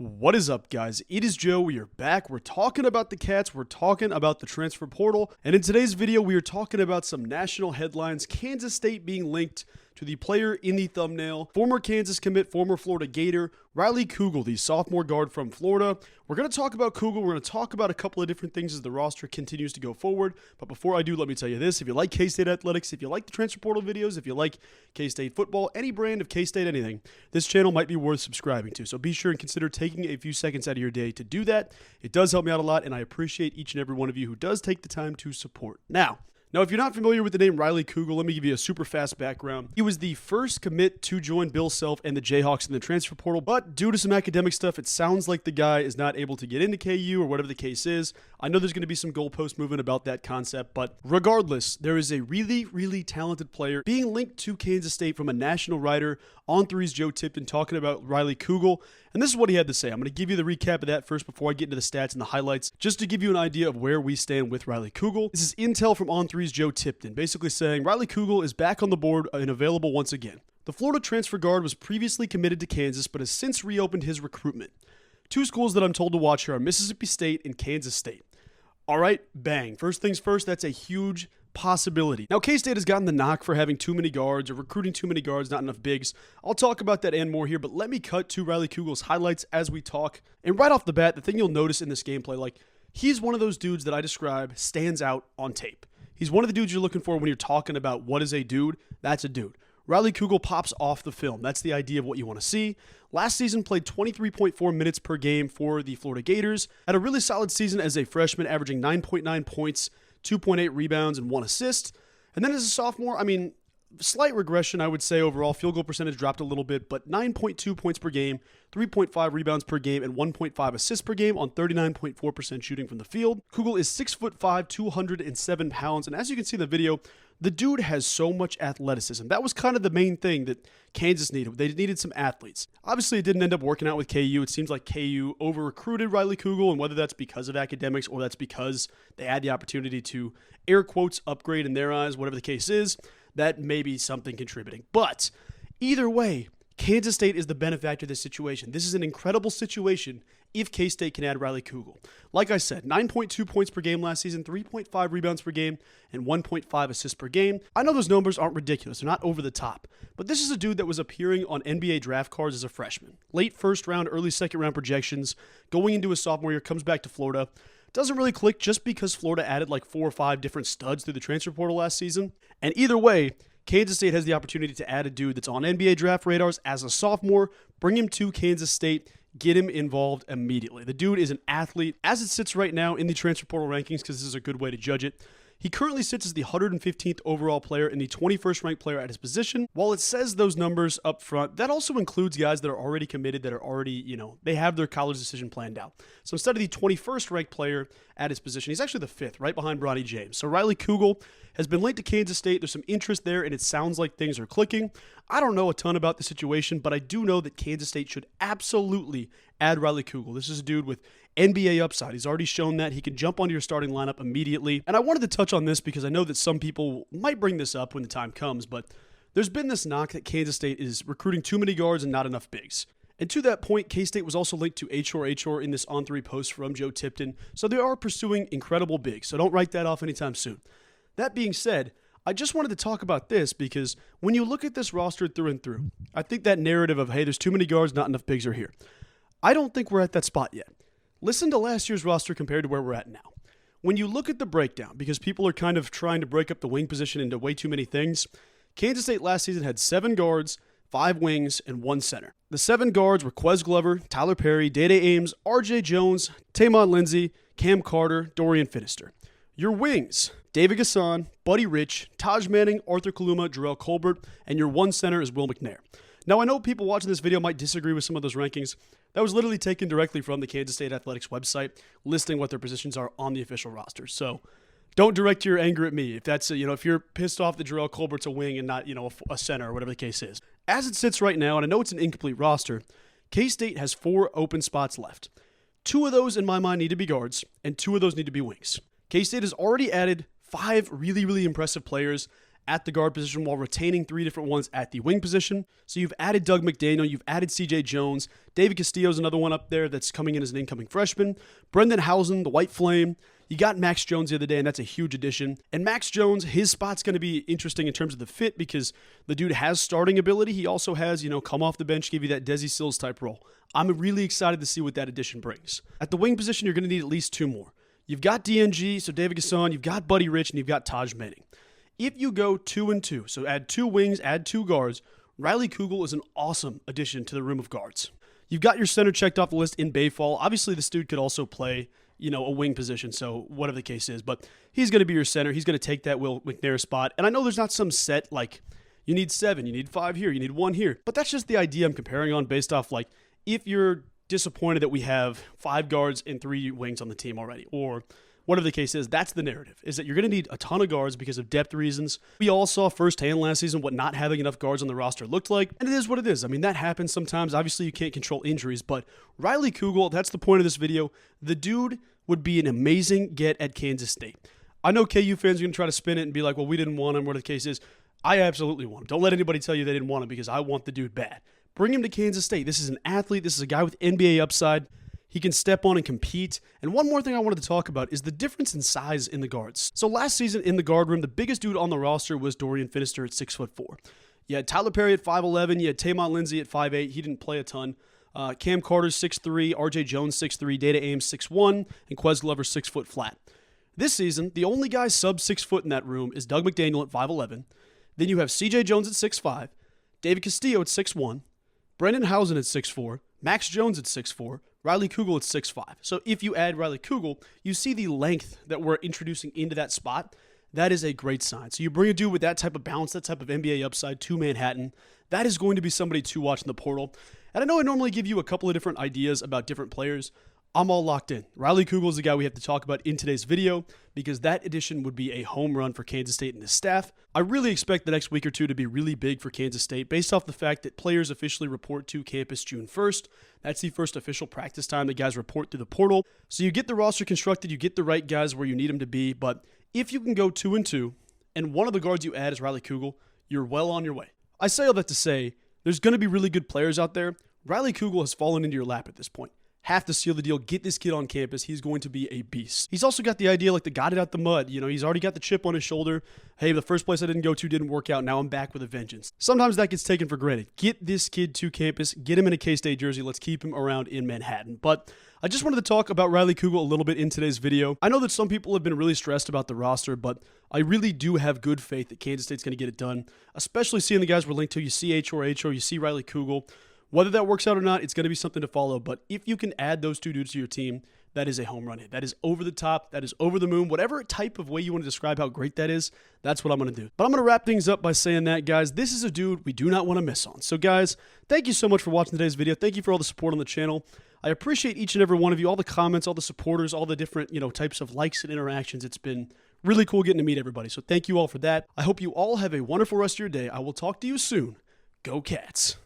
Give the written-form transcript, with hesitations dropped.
What is up, guys? It is Joe. We are back. We're talking about the Cats. We're talking about the transfer portal. And in today's video, we are talking about some national headlines. Kansas State being linked to the player in the thumbnail. Former Kansas commit, former Florida Gator, Riley Kugel, the sophomore guard from Florida. We're going to talk about Kugel. We're going to talk about a couple of different things as the roster continues to go forward. But before I do, let me tell you this. If you like K-State athletics, if you like the transfer portal videos, if you like K-State football, any brand of K-State anything, this channel might be worth subscribing to. So be sure and consider taking a few seconds out of your day to do that. It does help me out a lot, and I appreciate each and every one of you who does take the time to support. Now, if you're not familiar with the name Riley Kugel, let me give you a super fast background. He was the first commit to join Bill Self and the Jayhawks in the transfer portal, but due to some academic stuff, it sounds like the guy is not able to get into KU or whatever the case is. I know there's going to be some goalpost movement about that concept, but regardless, there is a really, really talented player being linked to Kansas State from a national writer, On3's Joe Tipton, talking about Riley Kugel, and this is what he had to say. I'm going to give you the recap of that first before I get into the stats and the highlights, just to give you an idea of where we stand with Riley Kugel. This is intel from On3's Joe Tipton, basically saying Riley Kugel is back on the board and available once again. The Florida transfer guard was previously committed to Kansas, but has since reopened his recruitment. Two schools that I'm told to watch here are Mississippi State and Kansas State. All right, bang. First things first, that's a huge possibility. Now, K-State has gotten the knock for having too many guards or recruiting too many guards, not enough bigs. I'll talk about that and more here, but let me cut to Riley Kugel's highlights as we talk. And right off the bat, the thing you'll notice in this gameplay, he's one of those dudes that I describe stands out on tape. He's one of the dudes you're looking for when you're talking about what is a dude. That's a dude. Riley Kugel pops off the film. That's the idea of what you want to see. Last season played 23.4 minutes per game for the Florida Gators. Had a really solid season as a freshman, averaging 9.9 points, 2.8 rebounds, and 1 assist. And then as a sophomore, slight regression, I would say, overall. Field goal percentage dropped a little bit, but 9.2 points per game, 3.5 rebounds per game, and 1.5 assists per game on 39.4% shooting from the field. Kugel is 6'5", 207 pounds, and as you can see in the video, the dude has so much athleticism. That was kind of the main thing that Kansas needed. They needed some athletes. Obviously, it didn't end up working out with KU. It seems like KU over-recruited Riley Kugel, and whether that's because of academics or that's because they had the opportunity to, air quotes, upgrade in their eyes, whatever the case is, that may be something contributing. But either way, Kansas State is the benefactor of this situation. This is an incredible situation if K-State can add Riley Kugel. Like I said, 9.2 points per game last season, 3.5 rebounds per game, and 1.5 assists per game. I know those numbers aren't ridiculous. They're not over the top. But this is a dude that was appearing on NBA draft cards as a freshman. Late first round, early second round projections. Going into his sophomore year, comes back to Florida. Doesn't really click just because Florida added 4 or 5 different studs through the transfer portal last season. And either way, Kansas State has the opportunity to add a dude that's on NBA draft radars as a sophomore, bring him to Kansas State, get him involved immediately. The dude is an athlete. As it sits right now in the transfer portal rankings, because this is a good way to judge it, he currently sits as the 115th overall player and the 21st ranked player at his position. While it says those numbers up front, that also includes guys that are already committed, that are already, they have their college decision planned out. So instead of the 21st ranked player at his position, he's actually the 5th, right behind Bronny James. So Riley Kugel has been linked to Kansas State. There's some interest there, and it sounds like things are clicking. I don't know a ton about the situation, but I do know that Kansas State should absolutely add Riley Kugel. This is a dude with NBA upside. He's already shown that he can jump onto your starting lineup immediately. And I wanted to touch on this because I know that some people might bring this up when the time comes, but there's been this knock that Kansas State is recruiting too many guards and not enough bigs. And to that point, K-State was also linked to H4 in this On3 post from Joe Tipton, so they are pursuing incredible bigs, so don't write that off anytime soon. That being said, I just wanted to talk about this because when you look at this roster through and through, I think that narrative of, hey, there's too many guards, not enough bigs are here. I don't think we're at that spot yet. Listen to last year's roster compared to where we're at now. When you look at the breakdown, because people are kind of trying to break up the wing position into way too many things, Kansas State last season had 7 guards, 5 wings, and 1 center. The 7 guards were Quez Glover, Tyler Perry, Day-Day Ames, RJ Jones, Tamon Lindsay, Cam Carter, Dorian Finister. Your wings, David Gasson, Buddy Rich, Taj Manning, Arthur Kaluma, Jarrell Colbert, and your 1 center is Will McNair. Now, I know people watching this video might disagree with some of those rankings. That was literally taken directly from the Kansas State Athletics website, listing what their positions are on the official roster. So don't direct your anger at me if that's, if you're pissed off that Jarrell Colbert's a wing and not, a center or whatever the case is. As it sits right now, and I know it's an incomplete roster, K-State has 4 open spots left. 2 of those, in my mind, need to be guards, and 2 of those need to be wings. K-State has already added 5 really, really impressive players at the guard position while retaining 3 different ones at the wing position. So you've added Doug McDaniel, you've added CJ Jones, David Castillo's another one up there that's coming in as an incoming freshman, Brendan Housen, the White Flame. You got Max Jones the other day, and that's a huge addition. And Max Jones, his spot's going to be interesting in terms of the fit because the dude has starting ability. He also has, come off the bench, give you that Desi Sills type role. I'm really excited to see what that addition brings. At the wing position, you're going to need at least 2 more. You've got DNG, so David Gasson, you've got Buddy Rich, and you've got Taj Manning. If you go 2 and 2, so add 2 wings, add 2 guards, Riley Kugel is an awesome addition to the room of guards. You've got your center checked off the list in Bayfall. Obviously, this dude could also play a wing position, so whatever the case is. But he's going to be your center. He's going to take that Will McNair spot. And I know there's not some set, like, you need 7, you need 5 here, you need 1 here. But that's just the idea I'm comparing on based off, like, if you're disappointed that we have 5 guards and 3 wings on the team already, or whatever the case is, that's the narrative, is that you're going to need a ton of guards because of depth reasons. We all saw firsthand last season what not having enough guards on the roster looked like, and it is what it is. I mean, that happens sometimes. Obviously, you can't control injuries, but Riley Kugel, that's the point of this video. The dude would be an amazing get at Kansas State. I know KU fans are going to try to spin it and be like, well, we didn't want him, whatever the case is. I absolutely want him. Don't let anybody tell you they didn't want him because I want the dude bad. Bring him to Kansas State. This is an athlete. This is a guy with NBA upside. He can step on and compete. And one more thing I wanted to talk about is the difference in size in the guards. So last season in the guard room, the biggest dude on the roster was Dorian Finister at 6'4". You had Tyler Perry at 5'11". You had Taymon Lindsay at 5'8". He didn't play a ton. Cam Carter's 6'3", RJ Jones 6'3", Data Ames 6'1", and Quez Glover 6 foot flat. This season, the only guy sub 6 foot in that room is Doug McDaniel at 5'11". Then you have CJ Jones at 6'5", David Castillo at 6'1", Brendan Housen at 6'4", Max Jones at 6'4", Riley Kugel at 6'5". So if you add Riley Kugel, you see the length that we're introducing into that spot. That is a great sign. So you bring a dude with that type of balance, that type of NBA upside to Manhattan. That is going to be somebody to watch in the portal. And I know I normally give you a couple of different ideas about different players. I'm all locked in. Riley Kugel is the guy we have to talk about in today's video because that addition would be a home run for Kansas State and the staff. I really expect the next week or two to be really big for Kansas State based off the fact that players officially report to campus June 1st. That's the first official practice time that guys report through the portal. So you get the roster constructed, you get the right guys where you need them to be. But if you can go 2 and 2 and one of the guards you add is Riley Kugel, you're well on your way. I say all that to say there's going to be really good players out there. Riley Kugel has fallen into your lap at this point. Have to seal the deal. Get this kid on campus. He's going to be a beast. He's also got the idea like the got it out the mud. He's already got the chip on his shoulder. Hey, the first place I didn't go to didn't work out. Now I'm back with a vengeance. Sometimes that gets taken for granted. Get this kid to campus. Get him in a K-State jersey. Let's keep him around in Manhattan. But I just wanted to talk about Riley Kugel a little bit in today's video. I know that some people have been really stressed about the roster, but I really do have good faith that Kansas State's going to get it done, especially seeing the guys we're linked to. You see H.O. you see Riley Kugel. Whether that works out or not, it's going to be something to follow. But if you can add those 2 dudes to your team, that is a home run hit. That is over the top. That is over the moon. Whatever type of way you want to describe how great that is, that's what I'm going to do. But I'm going to wrap things up by saying that, guys, this is a dude we do not want to miss on. So, guys, thank you so much for watching today's video. Thank you for all the support on the channel. I appreciate each and every one of you, all the comments, all the supporters, all the different, types of likes and interactions. It's been really cool getting to meet everybody. So thank you all for that. I hope you all have a wonderful rest of your day. I will talk to you soon. Go Cats.